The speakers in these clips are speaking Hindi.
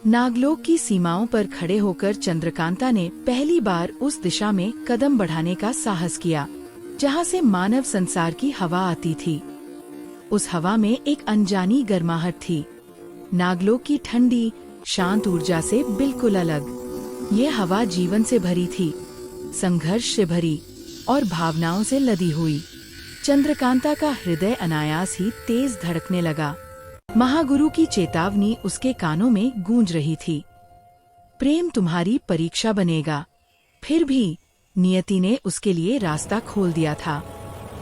नागलोक की सीमाओं पर खड़े होकर चंद्रकांता ने पहली बार उस दिशा में कदम बढ़ाने का साहस किया जहां से मानव संसार की हवा आती थी। उस हवा में एक अनजानी गर्माहट थी, नागलोक की ठंडी शांत ऊर्जा से बिल्कुल अलग। ये हवा जीवन से भरी थी, संघर्ष से भरी और भावनाओं से लदी हुई। चंद्रकांता का हृदय अनायास ही तेज धड़कने लगा। महागुरु की चेतावनी उसके कानों में गूंज रही थी, प्रेम तुम्हारी परीक्षा बनेगा। फिर भी नियति ने उसके लिए रास्ता खोल दिया था।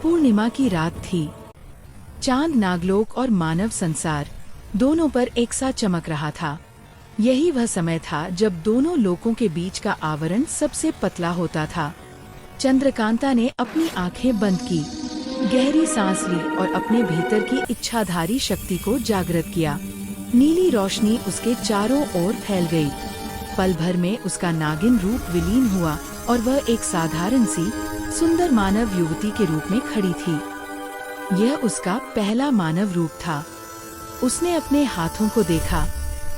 पूर्णिमा की रात थी, चांद नागलोक और मानव संसार दोनों पर एक साथ चमक रहा था। यही वह समय था जब दोनों लोकों के बीच का आवरण सबसे पतला होता था। चंद्रकांता ने अपनी आंखें बंद की, गहरी सांस ली और अपने भीतर की इच्छाधारी शक्ति को जागृत किया। नीली रोशनी उसके चारों ओर फैल गई। पल भर में उसका नागिन रूप विलीन हुआ और वह एक साधारण सी सुंदर मानव युवती के रूप में खड़ी थी। यह उसका पहला मानव रूप था। उसने अपने हाथों को देखा,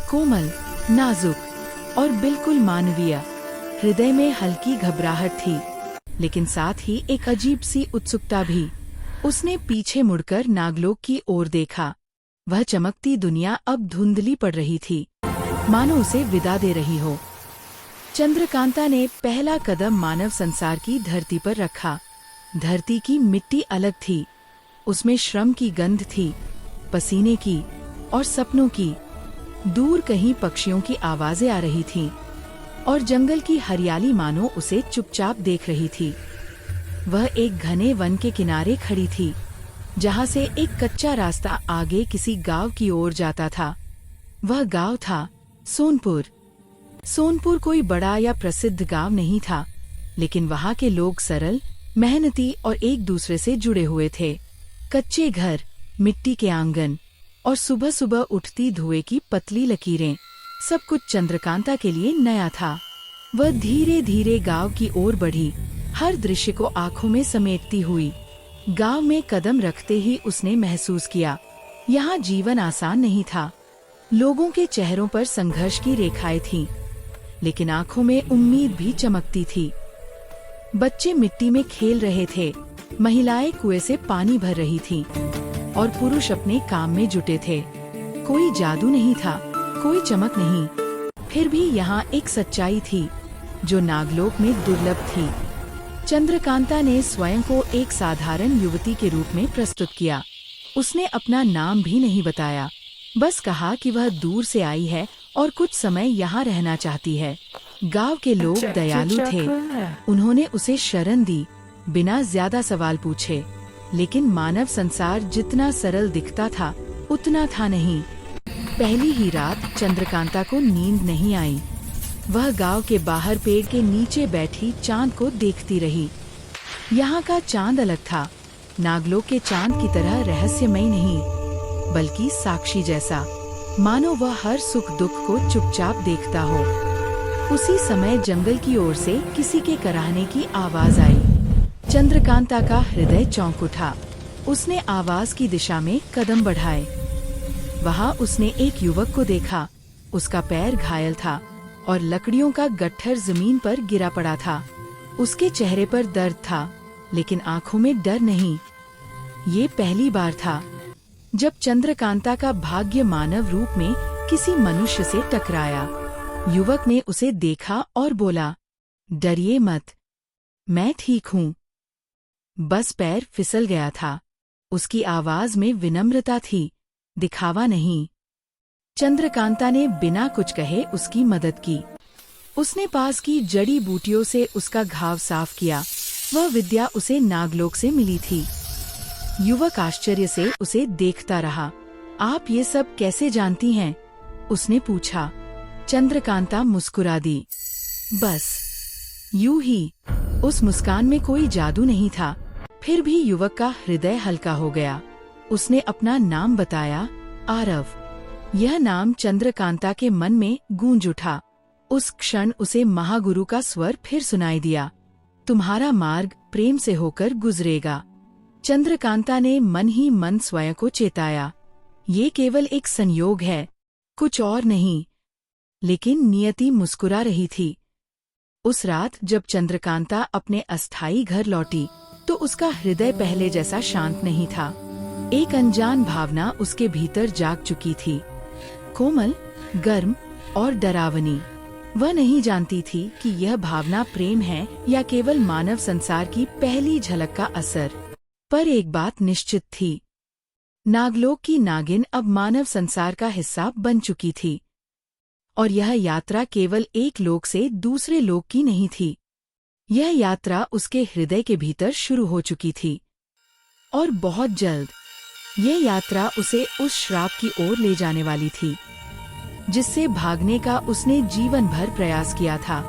कोमल, नाजुक और बिल्कुल मानवीय। हृदय में हल्की घबराहट थी, लेकिन साथ ही एक अजीब सी उत्सुकता भी। उसने पीछे मुड़कर नागलोक की ओर देखा। वह चमकती दुनिया अब धुंधली पड़ रही थी, मानो उसे विदा दे रही हो। चंद्रकांता ने पहला कदम मानव संसार की धरती पर रखा। धरती की मिट्टी अलग थी, उसमें श्रम की गंध थी, पसीने की और सपनों की। दूर कहीं पक्षियों की आवाजें आ रही थीं और जंगल की हरियाली मानो उसे चुपचाप देख रही थी। वह एक घने वन के किनारे खड़ी थी, जहां से एक कच्चा रास्ता आगे किसी गांव की ओर जाता था। वह गांव था सोनपुर। सोनपुर कोई बड़ा या प्रसिद्ध गांव नहीं था, लेकिन वहां के लोग सरल, मेहनती और एक दूसरे से जुड़े हुए थे। कच्चे घर, मिट्टी के आंगन और सुबह सुबह उठती धुएं की पतली लकीरें, सब कुछ चंद्रकांता के लिए नया था। वह धीरे धीरे गांव की ओर बढ़ी, हर दृश्य को आंखों में समेटती हुई। गांव में कदम रखते ही उसने महसूस किया, यहाँ जीवन आसान नहीं था। लोगों के चेहरों पर संघर्ष की रेखाएं थीं, लेकिन आंखों में उम्मीद भी चमकती थी। बच्चे मिट्टी में खेल रहे थे, महिलाएं कुएं से पानी भर रही थीं, और पुरुष अपने काम में जुटे थे। कोई जादू नहीं था, कोई चमक नहीं। फिर भी यहाँ एक सच्चाई थी जो नागलोक में दुर्लभ थी। चंद्रकांता ने स्वयं को एक साधारण युवती के रूप में प्रस्तुत किया। उसने अपना नाम भी नहीं बताया, बस कहा कि वह दूर से आई है और कुछ समय यहाँ रहना चाहती है। गांव के लोग दयालु थे, उन्होंने उसे शरण दी बिना ज्यादा सवाल पूछे। लेकिन मानव संसार जितना सरल दिखता था, उतना था नहीं। पहली ही रात चंद्रकांता को नींद नहीं आई। वह गांव के बाहर पेड़ के नीचे बैठी चांद को देखती रही। यहाँ का चांद अलग था, नागलोक के चांद की तरह रहस्यमय नहीं, बल्कि साक्षी जैसा, मानो वह हर सुख दुख को चुपचाप देखता हो। उसी समय जंगल की ओर से किसी के कराहने की आवाज आई। चंद्रकांता का हृदय चौंक उठा। उसने आवाज की दिशा में कदम बढ़ाए। वहां उसने एक युवक को देखा। उसका पैर घायल था और लकड़ियों का गट्ठर जमीन पर गिरा पड़ा था। उसके चेहरे पर दर्द था, लेकिन आंखों में डर नहीं। ये पहली बार था जब चंद्रकांता का भाग्य मानव रूप में किसी मनुष्य से टकराया। युवक ने उसे देखा और बोला, डरिए मत, मैं ठीक हूँ। बस पैर फिसल गया था। उसकी आवाज में विनम्रता थी, दिखावा नहीं। चंद्रकांता ने बिना कुछ कहे उसकी मदद की। उसने पास की जड़ी बूटियों से उसका घाव साफ किया। वह विद्या उसे नागलोक से मिली थी। युवक आश्चर्य से उसे देखता रहा। आप ये सब कैसे जानती हैं? उसने पूछा। चंद्रकांता मुस्कुरा दी। बस यूं ही। उस मुस्कान में कोई जादू नहीं था। फिर भी युवक का हृदय हल्का हो गया। उसने अपना नाम बताया, आरव। यह नाम चंद्रकांता के मन में गूंज उठा। उस क्षण उसे महागुरु का स्वर फिर सुनाई दिया, तुम्हारा मार्ग प्रेम से होकर गुजरेगा। चंद्रकांता ने मन ही मन स्वयं को चेताया, ये केवल एक संयोग है, कुछ और नहीं। लेकिन नियति मुस्कुरा रही थी। उस रात जब चंद्रकांता अपने अस्थायी घर लौटी तो उसका हृदय पहले जैसा शांत नहीं था। एक अनजान भावना उसके भीतर जाग चुकी थी, कोमल, गर्म और डरावनी। वह नहीं जानती थी कि यह भावना प्रेम है या केवल मानव संसार की पहली झलक का असर। पर एक बात निश्चित थी, नागलोक की नागिन अब मानव संसार का हिस्सा बन चुकी थी। और यह यात्रा केवल एक लोक से दूसरे लोक की नहीं थी। यह यात्रा उसके हृदय के भीतर शुरू हो चुकी थी। और बहुत जल्द यह यात्रा उसे उस श्राप की ओर ले जाने वाली थी जिससे भागने का उसने जीवन भर प्रयास किया था।